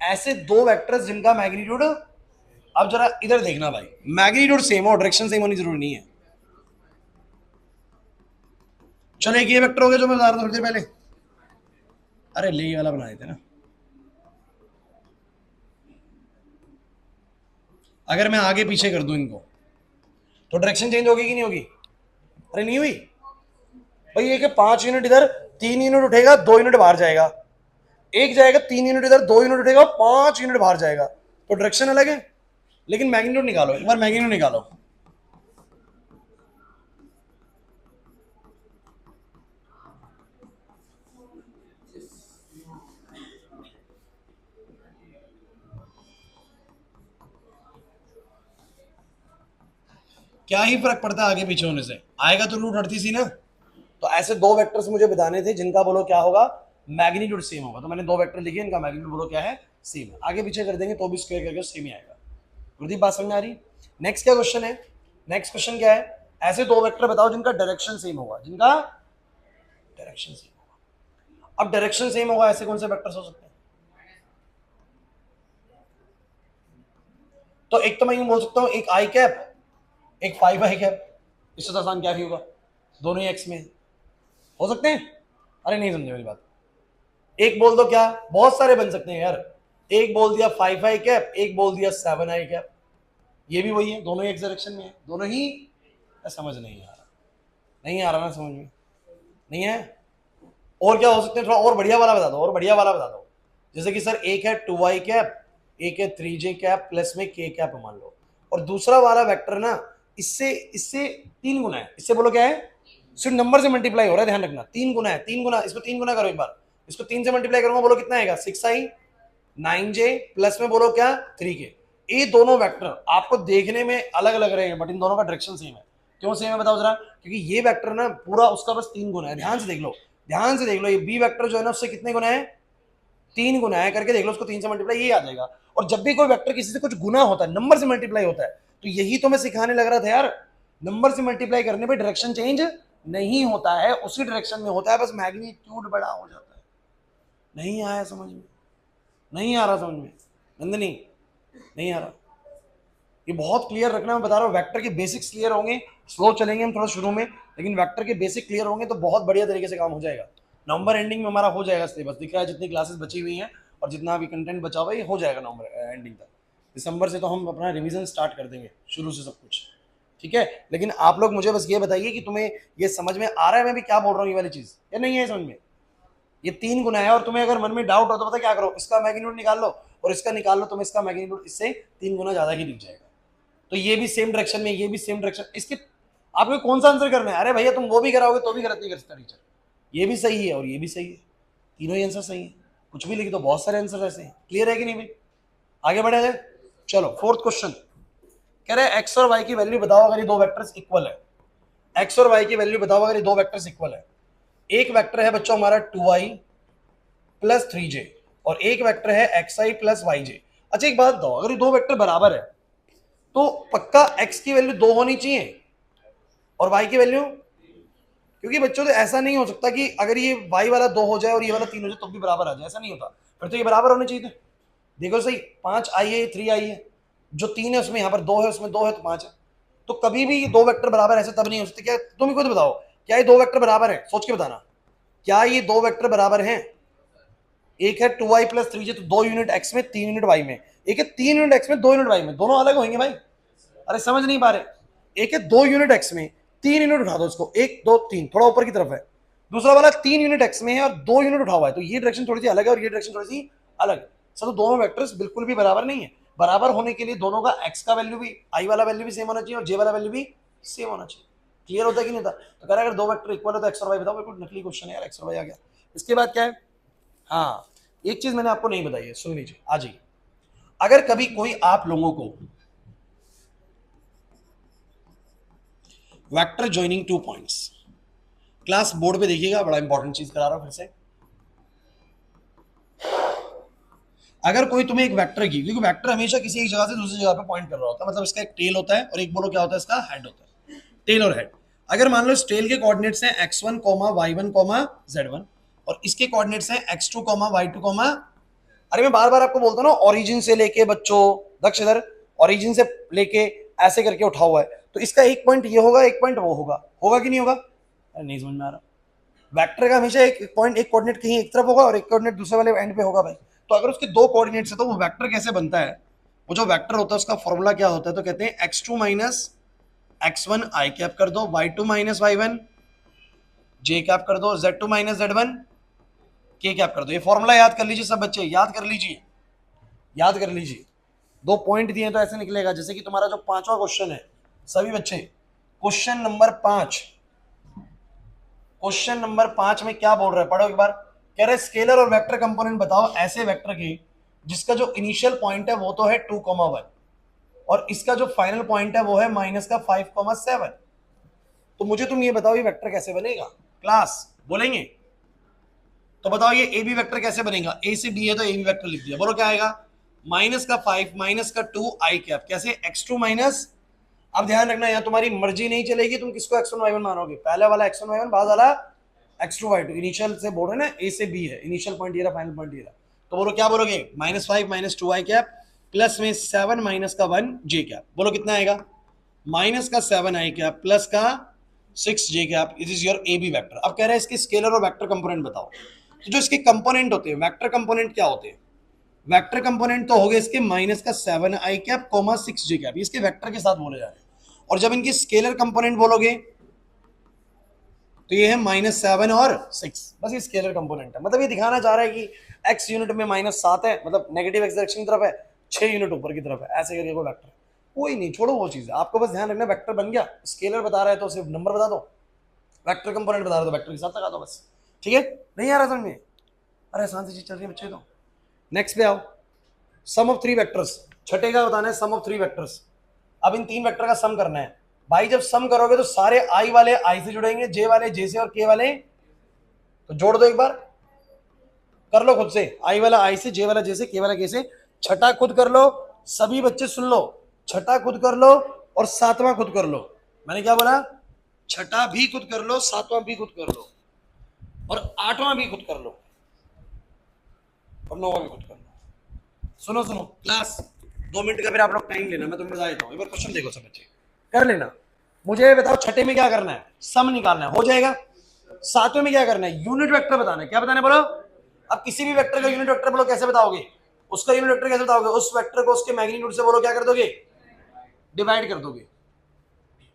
ऐसे 2 वेक्टर्स जिनका मैग्नीट्यूड, अब जरा इधर देखना भाई, मैग्नीट्यूड सेम हो, डायरेक्शन सेम होनी जरूरी नहीं है। चलो एक ये वेक्टर हो गया जो मैं बता रहा था थोड़ी देर पहले। अरे ले वाला बना देते ना। अगर मैं आगे पीछे कर दूं इनको तो डायरेक्शन चेंज होगी कि नहीं होगी। अरे नहीं हुई भाई। एक 5 यूनिट इधर, 3 यूनिट उठेगा, 2 यूनिट बाहर जाएगा। एक जाएगा 3 यूनिट इधर, 2 यूनिट उठेगा, 5 यूनिट बाहर जाएगा। तो डायरेक्शन अलग है, लेकिन मैग्नीट्यूड निकालो एक बार। मैग्नीट्यूड निकालो। क्या ही फर्क पड़ता है आगे पीछे होने से, आएगा तो √38 ही ना। तो ऐसे 2 वेक्टर्स मुझे बताने थे जिनका बोलो क्या होगा, मैग्नीट्यूड सेम होगा। तो मैंने 2 वेक्टर लिखे, इनका मैग्नीट्यूड बोलो क्या है, सेम है। आगे पीछे कर देंगे तो भी स्क्वायर करके सेम ही आएगा। गुरदीप बात समझ आ रही। नेक्स्ट क्या क्वेश्चन है, नेक्स्ट क्वेश्चन क्या है। ऐसे 2 वेक्टर बताओ जिनका डायरेक्शन सेम होगा, जिनका डायरेक्शन सेम होगा। अब डायरेक्शन सेम होगा ऐसे कौन से वेक्टर्स हो सकते हैं। तो एक तो मैं यूं बोल सकता हूं, एक आई कैप, एक 5 i कैप। इससे तो आसान क्या ही होगा, दोनों ही एक्स में हो सकते हैं। अरे नहीं समझे मेरी बात। एक बोल दो, क्या बहुत सारे बन सकते हैं यार। एक बोल दिया 5 i कैप, एक बोल दिया 7 i कैप। ये भी वही है, दोनों ही एक्स डायरेक्शन में है, दोनों ही। समझ नहीं आ रहा, नहीं आ रहा ना समझ में, नहीं है। और क्या हो सकते हैं, थोड़ा और बढ़िया वाला बता दो, और बढ़िया वाला बता दो। जैसे कि सर एक है 2i कैप, एक है 3j कैप प्लस में k कैप मान लो। और दूसरा वाला वेक्टर ना इससे इससे 3 गुना है। इससे बोलो क्या है, सिर्फ नंबर से मल्टीप्लाई हो रहा है, ध्यान रखना। 3 गुना है, 3 गुना। इसको 3 गुना करो एक बार। इसको 3 से मल्टीप्लाई करूंगा, बोलो कितना आएगा, 6i 9j प्लस में बोलो क्या 3k। ये दोनों वेक्टर आपको देखने में अलग अलग रहे हैं, बट इन दोनों का डायरेक्शन सेम है। क्यों सेम है बताओ जरा। क्योंकि ये वेक्टर ना पूरा उसका बस 3 गुना है। ध्यान से देख लो, ध्यान से देख लो। ये बी वेक्टर जो है ना उससे कितने गुना है, 3 गुना है। करके देख लो, उसको 3 से मल्टीप्लाई, ये आ जाएगा। और जब भी कोई वेक्टर किसी से कुछ गुना होता है, नंबर से मल्टीप्लाई होता है, तो यही तो मैं सिखाने लग रहा था यार। नंबर से मल्टीप्लाई करने पे डायरेक्शन चेंज नहीं होता है, उसी डायरेक्शन में होता है, बस मैग्नीट्यूड बड़ा हो जाता है। नहीं आया समझ में, नहीं आ रहा समझ में नंदनी, नहीं आ रहा। ये बहुत क्लियर रखना, मैं बता रहा हूँ। वेक्टर के बेसिक्स क्लियर होंगे, स्लो चलेंगे हम थोड़ा शुरू में, लेकिन वेक्टर के बेसिक क्लियर होंगे तो बहुत बढ़िया तरीके से काम हो जाएगा। नवंबर एंडिंग में हमारा हो जाएगा सिलेबस, दिख रहा है जितनी क्लासेस बची हुई हैं और जितना भी कंटेंट बचा हुआ है, ये हो जाएगा नवंबर एंडिंग तक। दिसंबर से तो हम अपना रिवीजन स्टार्ट कर देंगे शुरू से सब कुछ। ठीक है, लेकिन आप लोग मुझे बस ये बताइए कि तुम्हें ये समझ में आ रहा है मैं भी क्या बोल रहा हूँ, ये वाली चीज या नहीं है समझ में? ये 3 गुना है और तुम्हें अगर मन में डाउट हो तो पता क्या करो, इसका मैग्नीट्यूड निकाल लो और इसका निकाल लो, तुम्हें इसका मैग्नीट्यूड इससे 3 गुना ज्यादा ही दिख जाएगा। तो ये भी सेम डायरेक्शन में, ये भी सेम डायरेक्शन, इसके आपको कौन सा आंसर करना है? अरे भैया तुम वो भी कराओगे तो भी गलत नहीं कर सकता टीचर, ये भी सही है और ये भी सही है, तीनों ही आंसर सही है। कुछ भी लिख दो, बहुत सारे आंसर ऐसे हैं। क्लियर है कि नहीं भाई? आगे बढ़े जाए। चलो फोर्थ क्वेश्चन कह रहे हैं एक्स और वाई की वैल्यू बताओ अगर ये दो वेक्टर्स इक्वल है। एक्स और वाई की वैल्यू बताओ अगर ये दो वेक्टर्स इक्वल है। एक वेक्टर है बच्चों हमारा 2i प्लस 3j और एक वेक्टर है xi प्लस yj। अच्छा एक बात बताओ, अगर ये दो वेक्टर बराबर है तो पक्का x की वैल्यू 2 होनी चाहिए और y की वैल्यू, क्योंकि बच्चों तो ऐसा नहीं हो सकता कि अगर ये y वाला 2 हो जाए और ये वाला 3 हो जाए तो भी बराबर आ जाए, ऐसा नहीं होता। फिर तो ये बराबर होने चाहिए थे। देखो सही, 5i है, 3i है, जो 3 है उसमें यहाँ पर 2 है, उसमें 2 है तो 5 है। तो कभी भी ये दो वेक्टर बराबर ऐसे तब नहीं हो सकते। क्या तुम ही खुद बताओ, क्या ये दो वेक्टर बराबर है? सोच के बताना, क्या ये दो वेक्टर बराबर हैं? एक है 2i प्लस 3j, तो 2 यूनिट x में 3 यूनिट y में। एक है 3 यूनिट x में 2 यूनिट y में, दोनों अलग होंगे भाई। अरे समझ नहीं पा रहे? एक है 2 यूनिट x में 3 यूनिट, उठा दो इसको, 1 2 3 थोड़ा ऊपर की तरफ है। दूसरा वाला 3 यूनिट x में है और 2 यूनिट उठा हुआ है, तो ये डायरेक्शन थोड़ी सी अलग है और ये डायरेक्शन थोड़ी सी अलग है। तो दोनों वेक्टर्स बिल्कुल भी बराबर नहीं है। बराबर होने के लिए दोनों का x का वैल्यू भी, i वाला वैल्यू भी सेम होना चाहिए और j वाला वैल्यू भी सेम होना चाहिए। क्लियर होता है कि नहीं होता? तो कह रहा है अगर दो वेक्टर इक्वल है तो x और y बताओ। बिल्कुल नकली क्वेश्चन है यार, x और y आ गया। इसके बाद क्या है? हाँ, एक चीज मैंने आपको नहीं बताई है, सुन लीजिए, आ जाइए। अगर कभी कोई आप लोगों को vector joining 2 points, class board पे देखिएगा, बड़ा इंपॉर्टेंट चीज करा रहा हूं फिर से। अगर कोई तुम्हें एक वेक्टर की, क्योंकि वेक्टर हमेशा किसी एक जगह से दूसरी जगह पे पॉइंट कर रहा होता है, मतलब इसका एक टेल होता है और एक बोलो क्या होता है, इसका हेड होता है, टेल और हेड। अगर मान लो इस टेल के कोऑर्डिनेट्स हैं x1, y1, z1 और इसके कोऑर्डिनेट्स हैं x2, y2, अरे मैं बार बार आपको बोलता हूं ना, ओरिजिन से लेके बच्चों दक्ष इधर, ओरिजिन से लेके ऐसे करके उठा हुआ है, तो इसका एक पॉइंट ये होगा, एक पॉइंट वो होगा, होगा कि नहीं होगा? अरे नहीं समझ में आ रहा? वेक्टर का हमेशा एक पॉइंट, एक कोऑर्डिनेट कहीं एक तरफ होगा और एक कोऑर्डिनेट दूसरे वाले एंड पे होगा भाई। तो अगर उसके दो कोऑर्डिनेट्स है तो वो वेक्टर कैसे बनता है? वो जो वेक्टर होता है उसका फॉर्मूला क्या होता है? तो कहते हैं x2 माइनस x1 आई कैप कर दो, y2 माइनस y1 जे कैप कर दो, z2 माइनस z1 के कैप कर दो। ये फॉर्मूला याद कर लीजिए सब बच्चे, याद कर लीजिए, याद कर लीजिए। दो पॉइंट दिए तो ऐसे निकलेगा जैसे कि तुम्हारा जो 5वां क्वेश्चन है, सभी बच्चे क्वेश्चन नंबर 5, क्वेश्चन नंबर 5 में क्या बोल रहे हैं पढ़ो एक बार। कह रहे स्केलर और वेक्टर कंपोनेंट बताओ ऐसे वेक्टर की जिसका जो इनिशियल पॉइंट है वो तो है 2,1 और इसका जो फाइनल पॉइंट है वो है माइनस का 5,7। तो मुझे तुम ये बताओ ये वेक्टर कैसे बनेगा? क्लास बोलेंगे तो बताओ ये ए बी वेक्टर कैसे बनेगा? ए से बी है तो ए बी वेक्टर लिख दिया, बोलो क्या आएगा? माइनस का 5 माइनस का 2 आई कैप, कैसे? x2 minus. अब ध्यान रखना यहाँ तुम्हारी मर्जी नहीं चलेगी, तुम किसको x1 y1 मानोगे, पहले वाला x1 y1 बाद वाला x2 y2। इनिशियल से बोल रहे ना, ए से बी है, इनिशियल पॉइंट ये रहा, फाइनल पॉइंट ये रहा। तो बोलो क्या बोलोगे? -5 माइनस 2 आई कैप प्लस में 7 माइनस का 1 जे कैप, बोलो कितना आएगा? माइनस का 7 आई कैप प्लस का 6 j cap, it is your A B vector. अब कह रहे हैं इसके स्केलर और वेक्टर कंपोनेंट बताओ। तो जो इसके कंपोनेंट होते हैं, वेक्टर कंपोनेंट क्या होते हैं? वेक्टर कंपोनेंट तो हो गए इसके माइनस का 7 आई कैप कोमा 6 जे कैप, इसके वेक्टर के साथ बोले जा रहे हैं। और जब इनकी स्केलर कंपोनेंट बोलोगे तो ये है -7 और 6, बस ये स्केलर कंपोनेंट है। मतलब ये दिखाना चाह रहा है कि x यूनिट में -7 है, मतलब नेगेटिव x डायरेक्शन की तरफ है, 6 यूनिट ऊपर की तरफ है, ऐसे करके कोई वेक्टर। कोई नहीं, छोड़ो वो चीज, आपको बस ध्यान रखना वेक्टर बन गया। स्केलर बता रहा है तो सिर्फ नंबर बता दो, वेक्टर कंपोनेंट बता रहा है तो वेक्टर के साथ लगा दो बस। ठीक है, नहीं आ रहा समझ में? अरे आसान सी चीज चल रही है बच्चे। तो नेक्स्ट पे आओ, सम ऑफ 3 वेक्टर्स, छठे का बताना है सम ऑफ 3 वेक्टर्स। अब इन 3 वेक्टर का सम करना है भाई। जब सम करोगे तो सारे आई वाले आई से जुड़ेंगे, जे वाले जे से और के वाले तो जोड़ दो, एक बार कर लो खुद से। आई वाला आई से, जे वाला जे से, के वाला के से। छठा खुद कर लो, सभी बच्चे सुन लो, छठा खुद कर लो और 7वां खुद कर लो। मैंने क्या बोला? छठा भी खुद कर लो, 7वां भी खुद कर लो और 8वां भी खुद कर लो और 9वां भी खुद कर लो। सुनो सुनो क्लास, 2 मिनट का फिर आप लोग टाइम लेना, मैं तुम्हें बता देता हूँ। एक बार क्वेश्चन देखो सब बच्चे, कर लेना। मुझे बताओ छठे में क्या करना है? सम निकालना है, हो जाएगा। 7वें में क्या करना है? यूनिट वेक्टर बताना है। क्या बताना है बोलो? अब किसी भी वेक्टर का यूनिट वेक्टर बोलो, कैसे बताओगे? उसका यूनिट वेक्टर कैसे बताओगे? उस वेक्टर को उसके मैग्नीट्यूड से बोलो क्या कर दोगे? डिवाइड कर दोगे।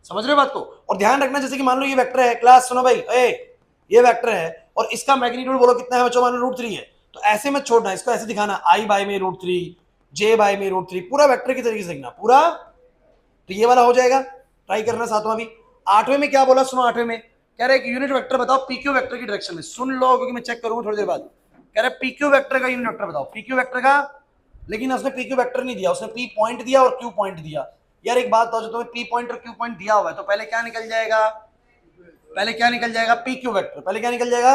समझ रहे हो बात को? और ध्यान रखना, जैसे कि मान लो ये वेक्टर है, क्लास सुनो भाई, ये वेक्टर है और इसका मैग्नीट्यूड बोलो कितना है बच्चों, मान लो √3 है, तो ऐसे मत छोड़ना, इसको ऐसे दिखाना I बाय में √3, J बाय में √3, पूरा वेक्टर की तरीके से लिखना पूरा। तो ये वाला हो जाएगा, ट्राई करना। सातवां भी, आठवें में क्या बोला सुनो, आठवें में कह रहे एक यूनिट वेक्टर बताओ PQ वेक्टर की डायरेक्शन में। सुन लो क्योंकि मैं चेक करूंगा थोड़ी देर बाद। कह रहे PQ वेक्टर का यूनिट वेक्टर बताओ, PQ वेक्टर का, लेकिन उसने PQ वेक्टर नहीं दिया, उसने P पॉइंट दिया और Q पॉइंट दिया। यार एक बात बताओ, जो तुम्हें P पॉइंट और Q पॉइंट दिया हुआ है तो पहले क्या निकल जाएगा, पहले क्या निकल जाएगा, PQ वेक्टर। पहले क्या निकल जाएगा,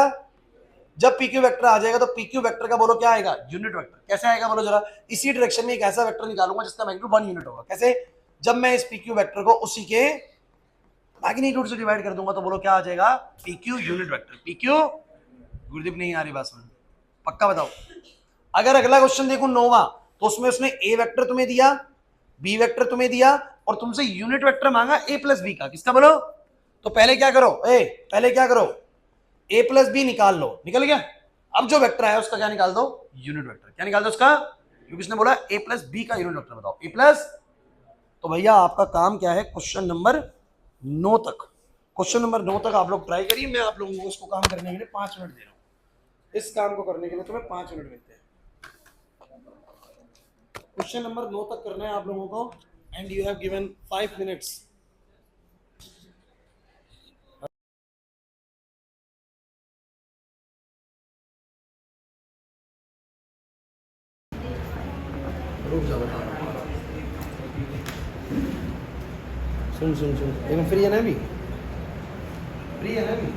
जब PQ वेक्टर आ जाएगा तो PQ वेक्टर का बोलो क्या आएगा, यूनिट वेक्टर। कैसे आएगा बोलो जरा, इसी डायरेक्शन में एक ऐसा वेक्टर निकालूंगा जिसका मैग्नीट्यूड 1 यूनिट होगा। कैसे, जब मैं इस PQ वेक्टर को उसी के मैग्नीट्यूड से डिवाइड कर दूंगा तो बोलो क्या आ जाएगा, PQ unit vector. PQ, Gurdeep नहीं आ रही बात समझ, पक्का बताओ। अगर अगला क्वेश्चन देखो 9वां, तो उसमें उसने A वेक्टर तुम्हें दिया, B वेक्टर तुम्हें दिया और तुमसे यूनिट वेक्टर मांगा A प्लस B का। किसका बोलो, तो पहले क्या करो, पहले क्या करो, A प्लस B निकाल लो, निकल गया। अब जो वेक्टर है उसका क्या निकाल दो, यूनिट वेक्टर। क्या निकाल दो उसका, क्योंकि उसने बोला A प्लस B का यूनिट वेक्टर बताओ, A प्लस। तो भैया आपका काम क्या है, क्वेश्चन नंबर 9 तक, क्वेश्चन नंबर 9 तक आप लोग ट्राई करिए। मैं आप लोगों को उसको काम करने के लिए 5 मिनट दे रहा हूं। इस काम को करने के लिए तुम्हें 5 मिनट मिलते हैं। क्वेश्चन नंबर 9 तक करना है आप लोगों को, and you have given 5 minutes. रुक जाओ, सुन सुन सुन, एकदम फ्री है ना अभी, फ्री है ना अभी?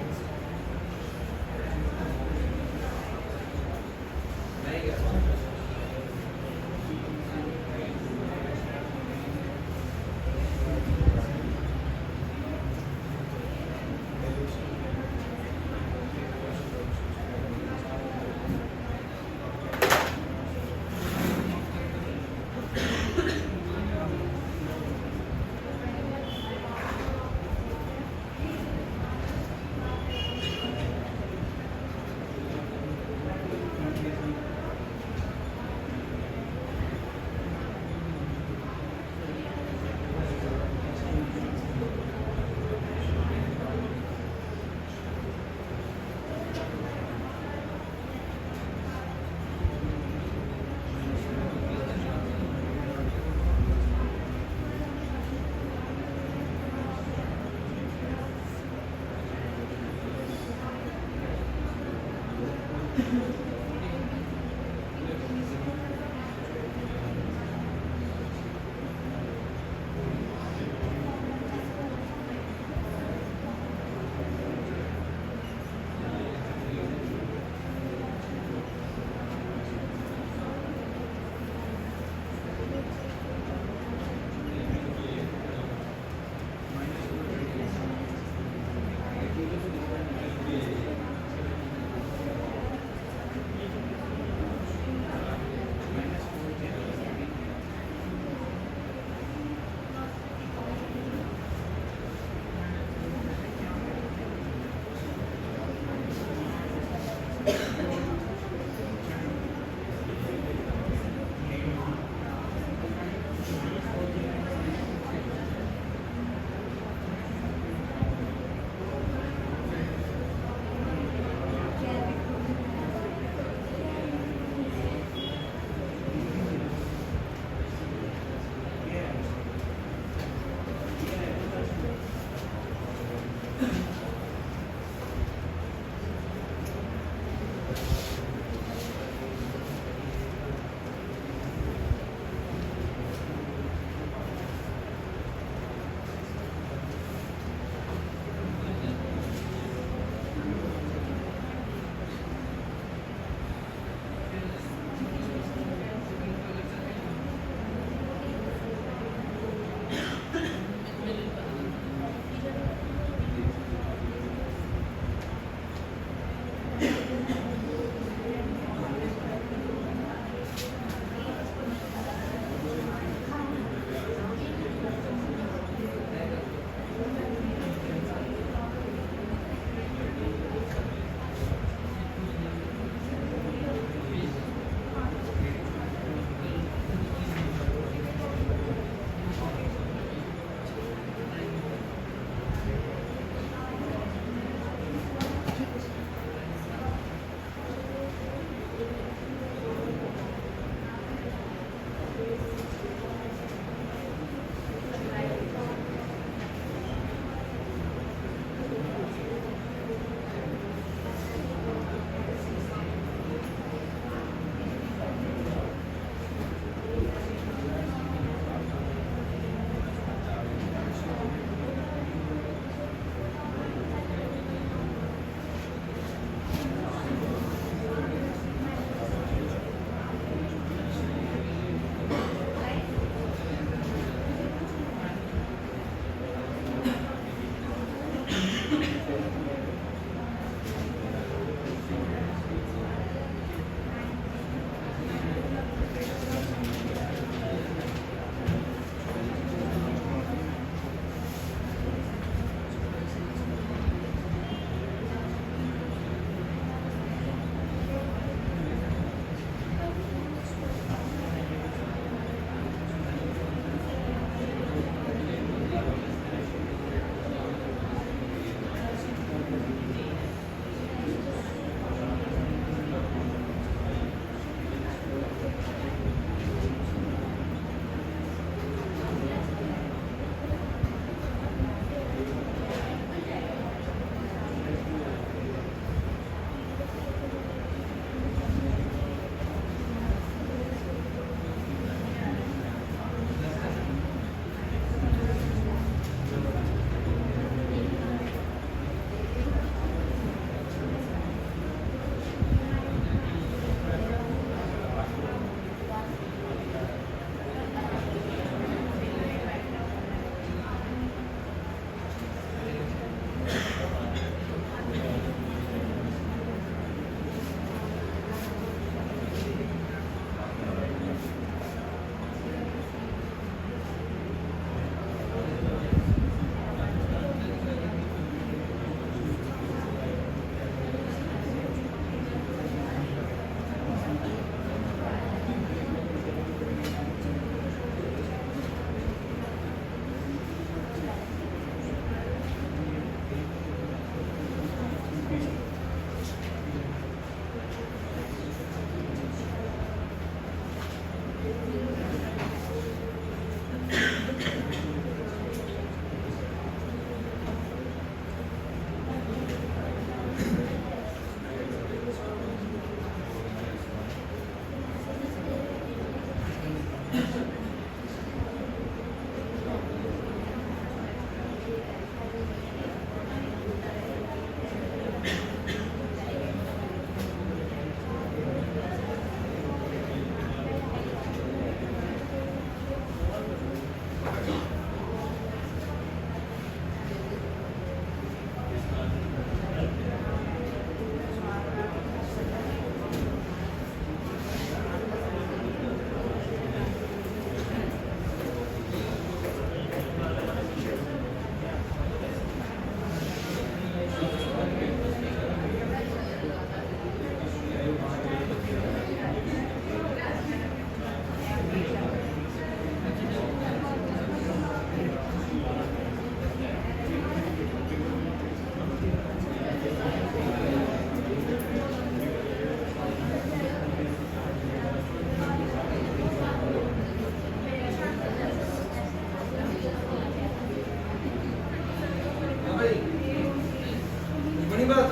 बड़ी बात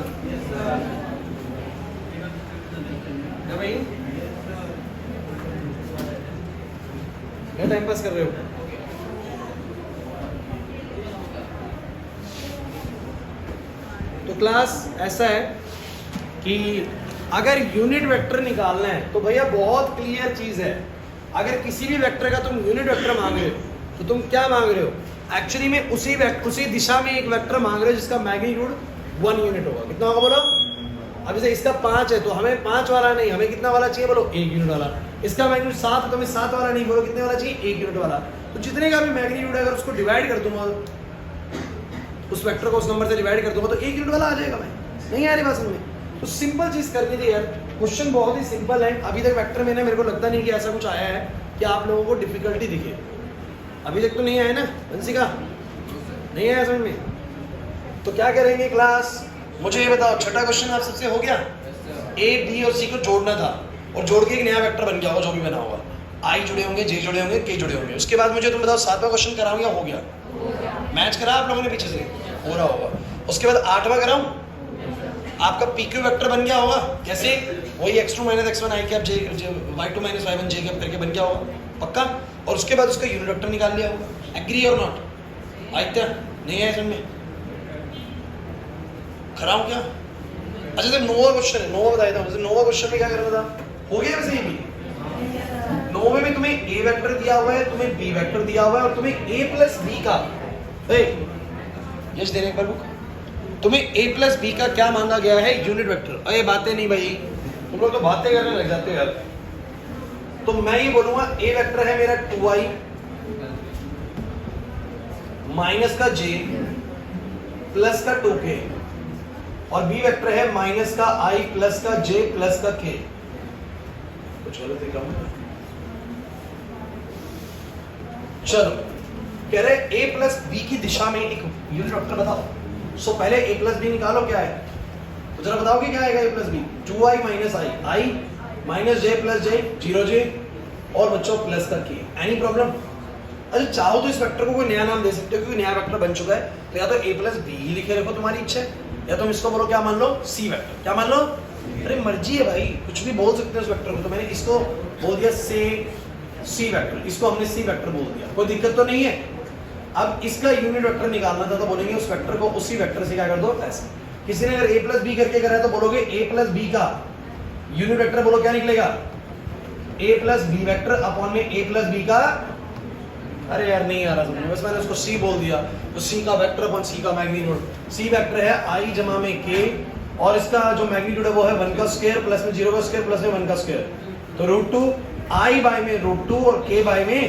भाई, टाइम पास कर रहे हो? तो क्लास ऐसा है कि अगर यूनिट वेक्टर निकालना है तो भैया बहुत क्लियर चीज है। अगर किसी भी वेक्टर का तुम यूनिट वेक्टर मांग रहे हो तो तुम क्या मांग रहे हो? एक्चुअली में उसी दिशा में एक वेक्टर मांग रहे हो जिसका मैग्नीट्यूड 1 यूनिट होगा। कितना होगा बोलो? अब जैसे इसका 5 है तो हमें 5 वाला नहीं, हमें कितना वाला चाहिए बोलो? 1 यूनिट वाला। इसका मैग्नीट्यूड 7 है तो हमें 7 वाला नहीं, बोलो कितने वाला चाहिए? 1 यूनिट वाला। तो जितने का भी मैग्नीट्यूड है अगर उसको डिवाइड कर दूंगा, उस वेक्टर को उस नंबर से डिवाइड कर दूंगा तो 1 यूनिट वाला आ जाएगा। मैं नहीं आ रही बात समझ में? तो सिंपल चीज करनी थी यार। क्वेश्चन बहुत ही सिंपल है। अभी तक वेक्टर में मेरे को लगता नहीं कि ऐसा कुछ आया है कि आप लोगों को डिफिकल्टी दिखे। अभी तक तो नहीं आया ना वंशिका? नहीं आया समझ में? तो क्या करेंगे क्लास? मुझे ये बताओ, छठा क्वेश्चन आप सबसे हो गया? ए बी और सी को जोड़ना था और जोड़ के एक नया वेक्टर बन गया होगा, जो भी बना होगा। आई जुड़े होंगे, जे जुड़े होंगे, के जुड़े होंगे। उसके बाद मुझे तुम बताओ 7वां क्वेश्चन कराऊं या हो गया? मैच करा आप लोगों ने पीछे से? हो रहा होगा। उसके बाद 8वां कराऊं? आपका PQ वेक्टर बन गया होगा। कैसे? वही x2 - x1 i cap j y2 - y1 j cap करके बन गया होगा, पक्का। और उसके बाद उसका यूनिट वेक्टर निकाल लिया होगा। एग्री और नॉट? आदित्य नहीं है समझ में? कराऊं क्या? अच्छा तो 9वां क्वेश्चन है, 9वां बताया था मुझे। 9वां क्वेश्चन में क्या करना था? हो गया वैसे? ये भी 9वें में तुम्हें a वेक्टर दिया हुआ है, तुम्हें b वेक्टर दिया हुआ है और तुम्हें a + b का यश देने एक बार बुक। तुम्हें a + b का क्या मांगा गया है? Unit vector. अरे बातें नहीं भाई, तुम लोग तो बातें करने लग जाते हो यार। तो मैं ये बोलूंगा a वेक्टर है मेरा 2i माइनस का j प्लस का 2k और b वेक्टर है माइनस का i प्लस का j प्लस का k। कुछ गलत लिखा हूं? चलो कह रहे a + b की दिशा में एक यूनिट वेक्टर बताओ। सो पहले a + b निकालो क्या है, तो जरा बताओ कि क्या आएगा a + b? 2i - i minus j plus j 0j और बच्चों प्लस का k। Any problem? अच्छा चाहो तो इस वेक्टर को कोई नया नाम दे सकते हो क्योंकि नया वेक्टर बन चुका है। तो या तो a + b ही लिखे रखो, तुम्हारी इच्छा है, या तुम इसको बोलो क्या मान लो? c vector. क्या मान लो? अरे मर्जी है भाई, कुछ भी बोल सकते हो उस वेक्टर को। तो मैंने इसको बोल दिया से c वेक्टर, इसको हमने c वेक्टर बोल दिया, कोई दिक्कत तो नहीं है। अब इसका यूनिट वेक्टर निकालना था तो बोलेंगे उस वेक्टर को उसी वेक्टर से क्या कर दो? ऐसे। किसी ने अगर a + b करके करा है तो बोलोगे a + b का यूनिट वेक्टर बोलो क्या निकलेगा? a + b वेक्टर अपॉन में a + b का। अरे यार नहीं आ रहा समझ में, बस मैंने उसको c बोल दिया। तो c का वेक्टर अपॉन c का मैग्नीट्यूड। c वेक्टर है i जमा में k और इसका जो मैग्नीट्यूड है वो है 1 का स्क्वायर प्लस में 0 का स्क्वायर प्लस में 1 का स्क्वायर। तो √2 i बाय में √2 और k बाय में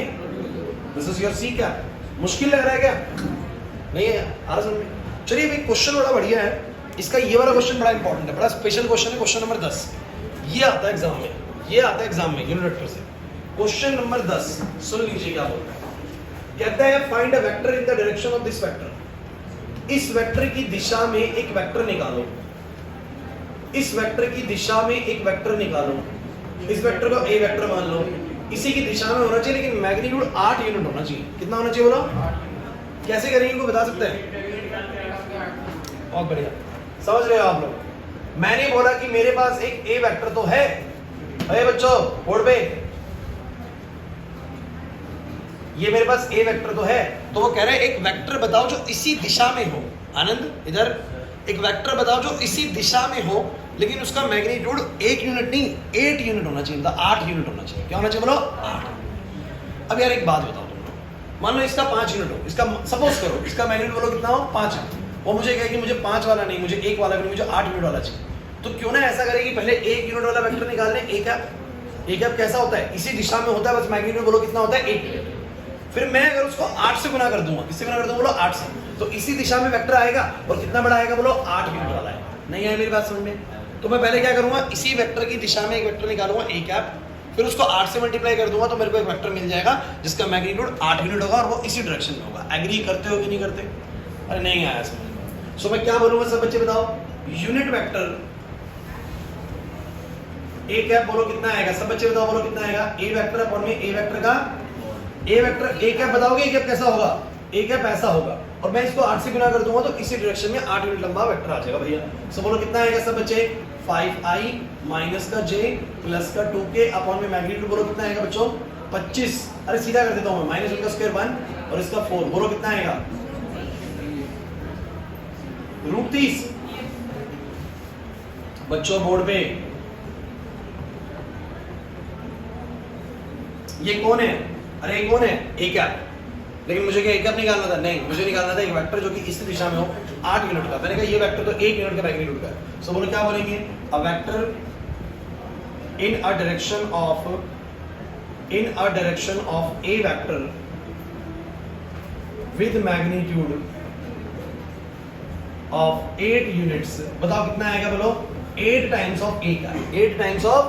दिस इज योर c। क्या मुश्किल लग रहा है क्या? नहीं है आ रहा समझ में? चलिए भाई क्वेश्चन बड़ा बढ़िया है। इसका ये वाला क्वेश्चन बड़ा इंपॉर्टेंट है, बड़ा स्पेशल क्वेश्चन है। क्वेश्चन नंबर 10 ये आता है एग्जाम में, ये आता है एग्जाम में यूनिट वेक्टर से। क्वेश्चन नंबर 10 सुन लीजिए क्या बोलता है। कहता है find a vector in the direction of this vector. इस वेक्टर की दिशा में एक वेक्टर निकालो। इस वेक्टर की दिशा में एक वेक्टर निकालो। इस वेक्टर को a वेक्टर मान लो, इसी की दिशा में होना चाहिए लेकिन मैग्नीट्यूड 8 यूनिट होना चाहिए। कितना होना चाहिए बोलो? कैसे करेंगे को बता सकते हैं? बहुत बढ़िया, समझ रहे हो आप लोग? मैंने बोला कि मेरे पास एक a वेक्टर तो है। अरे बच्चों बोर्ड पे ये मेरे पास ए वेक्टर तो है, तो वो कह रहे हैं एक वेक्टर बताओ जो इसी दिशा में हो। आनंद इधर, एक वेक्टर बताओ जो इसी दिशा में हो लेकिन उसका मैग्नीट्यूड 1 यूनिट नहीं 8 यूनिट होना चाहिए, मतलब 8 यूनिट होना चाहिए। क्या होना चाहिए बोलो? 8। अब यार एक बात बताओ तुम लोग, मान लो इसका 5 यूनिट हो, इसका सपोज करो इसका मैग्नीट्यूड बोलो कितना हो? 5। वो मुझे कहे कि मुझे 5 वाला नहीं, मुझे 1 वाला भी नहीं, मुझे 8 यूनिट वाला चाहिए। तो क्यों ना ऐसा करें कि पहले 1 यूनिट वाला वेक्टर निकाल लें। ए कैप कैसा होता है? इसी दिशा में होता है, बस मैग्नीट्यूड बोलो कितना होता है? 1 यूनिट। फिर मैं अगर उसको 8 से गुना कर दूंगा, किससे गुना कर दूंगा बोलो? 8 से, तो इसी दिशा में वेक्टर आएगा और कितना बड़ा आएगा बोलो? 8 यूनिट वाला है। नहीं है मेरी बात समझ में? तो मैं पहले क्या करूंगा, इसी वेक्टर की दिशा में एक वेक्टर निकालूंगा ए कैप, फिर उसको 8 से मल्टीप्लाई कर दूंगा तो मेरे को एक वेक्टर मिल जाएगा जिसका मैग्नीट्यूड 8 यूनिट होगा और वो इसी डायरेक्शन में होगा। एग्री करते हो कि नहीं करते? अरे नहीं आया समझ। सो मैं क्या बोलूंगा सब बच्चे बताओ? यूनिट वेक्टर ए कैप बोलो कितना आएगा? सब बच्चे बताओ बोलो कितना आएगा? ए वेक्टर अपॉन में ए वेक्टर का ए वेक्टर। ए कैप बताओगे? ए कैप कैसा होगा? ए कैप ऐसा होगा और मैं इसको 8 से गुना कर दूंगा तो इसी डायरेक्शन में 8 यूनिट लंबा वेक्टर आ जाएगा भैया। सो बोलो कितना आएगा सब बच्चे? 5i माइनस का j प्लस का 2k अपॉन में मैग्नीट्यूड बोलो कितना आएगा बच्चों? 25। अरे सीधा कर देता हूं मैं, माइनस उनका स्क्वायर 1 और इसका 4, बोलो कितना आएगा? √30। बच्चों बोर्ड पे ये कौन है? अरे ये कौन है? A cap. लेकिन मुझे क्या ए कैप निकालना था? नहीं, मुझे निकालना था एक वेक्टर जो कि इसी दिशा में हो 8 यूनिट का। मैंने कहा ये वेक्टर तो 1 यूनिट का मैग्नीट्यूड का है। सो बोलो क्या बोलेंगे? अ vector in a direction of a vector with magnitude of 8 units. बताओ कितना आएगा बोलो? 8 टाइम्स ऑफ ए का। 8 टाइम्स ऑफ,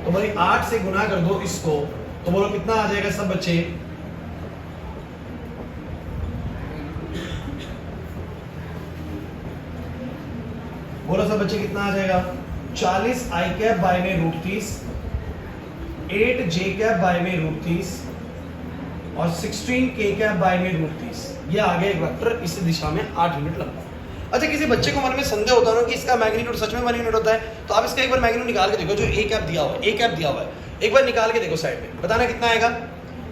तो भाई 8 से गुना कर दो इसको तो बोलो कितना आ जाएगा सब बच्चे? बोलो सब बच्चे कितना आ जाएगा? 40 आई कैप बाय में √30, 8 जे कैप बाय में √30 और 16 के कैप बाय में √30। ये आ गया एक वेक्टर इस दिशा में 8 यूनिट लंबा। अच्छा, किसी बच्चे को मन में संदेह होता है ना कि इसका मैग्नीट्यूड सच में 1 यूनिट होता है, तो आप इसका एक बार मैग्नीट्यूड निकाल के देखो। जो ए कैप दिया हुआ है, ए कैप दिया हुआ है, एक बार निकाल के देखो साइड में, बताना कितना आएगा?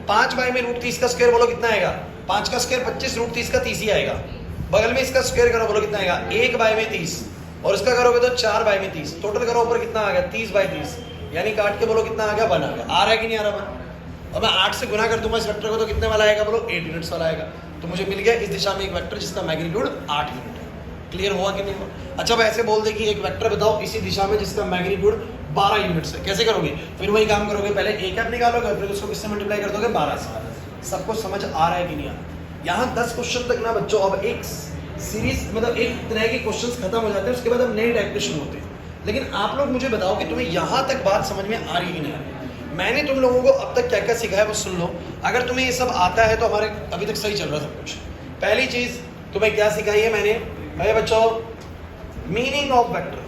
5 बाय में √30 का स्क्वायर बोलो कितना आएगा? 5 का स्क्वायर 25, √30 का 30 ही आएगा। बगल में इसका स्क्वायर करो बोलो कितना आएगा? 1 बाय में 30 और इसका करोगे तो 4 बाय में 30, टोटल करो ऊपर कितना आ गया? 30 बाय 30, यानी काट के बोलो कितना आ गया? 1 आ गया। आ रहा है कि नहीं आ रहा? 1। और मैं 8 से गुना कर दूंगा इस वेक्टर को तो कितने वाला आएगा बोलो? 8 यूनिट्स वाला आएगा। तो मुझे मिल गया इस दिशा में एक वेक्टर जिसका मैग्नीट्यूड 8 यूनिट है। क्लियर हुआ कि नहीं हुआ? अच्छा, अब ऐसे बोल दे कि एक वेक्टर बताओ इसी दिशा में जिसका मैग्नीट्यूड 12 यूनिट्स है। कैसे करोगे? फिर वही काम करोगे, पहले ए कैप निकालोगे फिर उसको किससे मल्टीप्लाई कर दोगे? 12 से। सबको समझ आ रहा है कि नहीं आ रहा? यहाँ 10 क्वेश्चन तक ना बच्चों, अब एक सीरीज मतलब एक तरह के क्वेश्चंस खत्म हो जाते हैं, उसके बाद अब नए टाइप के शुरू होते हैं। लेकिन आप लोग मुझे बताओ कि तुम्हें यहाँ तक बात समझ में आ रही है कि नहीं आ रही? मैंने तुम लोगों को अब तक क्या क्या सिखाया वो सुन लो। अगर तुम्हें ये सब आता है तो हमारे अभी तक सही चल रहा सब कुछ। पहली चीज तुम्हें क्या सिखाई है मैंने? मेरे बच्चों, मीनिंग ऑफ वेक्टर,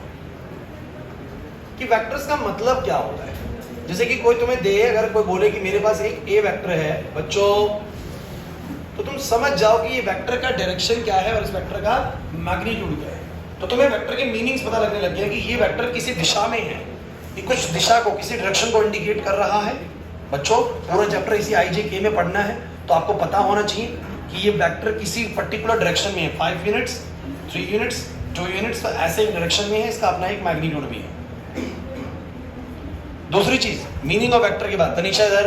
कि वेक्टर्स का मतलब क्या होता है। जैसे कि कोई तुम्हें दे, अगर कोई बोले कि मेरे पास एक ए वेक्टर है बच्चों, तो तुम समझ जाओ कि ये वेक्टर का डायरेक्शन क्या है और इस वेक्टर का मैग्नीट्यूड क्या है। तो तुम्हें वेक्टर के मीनिंग्स पता लगने लग गया कि ये वेक्टर किसी दिशा में है, ये कुछ दिशा को, किसी डायरेक्शन को इंडिकेट कर रहा है। बच्चों, पूरा चैप्टर इसी IJK में पढ़ना है तो आपको पता होना चाहिए कि ये वेक्टर किसी पर्टिकुलर डायरेक्शन में है। 5 यूनिट्स, 3 यूनिट्स, 2 यूनिट्स, तो ऐसे एक डायरेक्शन में है, इसका अपना एक मैग्नीट्यूड भी है। दूसरी चीज, मीनिंग ऑफ वेक्टर के बाद, तनीषा इधर,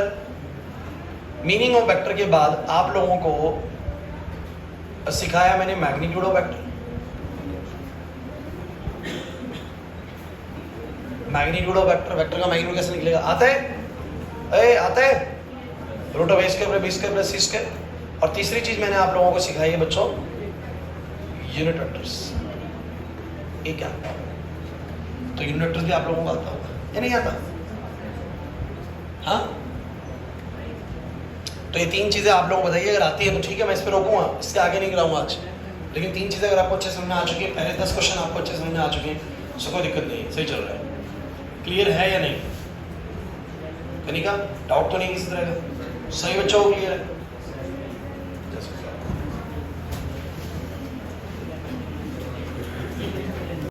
मीनिंग ऑफ वेक्टर के बाद आप लोगों को सिखाया मैंने magnitude of vector. Magnitude of vector, vector का मैग्नीट्यूड कैसे निकलेगा? आता है? आता है? √a² b² + c²। और तीसरी चीज मैंने आप लोगों को सिखाई है बच्चों, यूनिट वेक्टर्स। ये क्या? तो यूनिट वेक्टर्स भी आप लोगों को आता होगा या नहीं आता? हाँ, तो ये 3 चीजें आप लोगों को बताइए, अगर आती है तो ठीक है, मैं इस पर रोकूंगा, इसके आगे नहीं गिराऊंगा आज। लेकिन 3 चीजें अगर आपको अच्छे समझ में आ चुकी है, पहले 10 क्वेश्चन आपको अच्छे समझ में आ चुके हैं, उससे कोई दिक्कत नहीं है, सही चल रहा है। क्लियर है या नहीं? कनिका, डाउट तो नहीं किसी तरह का? सही बच्चों को क्लियर है?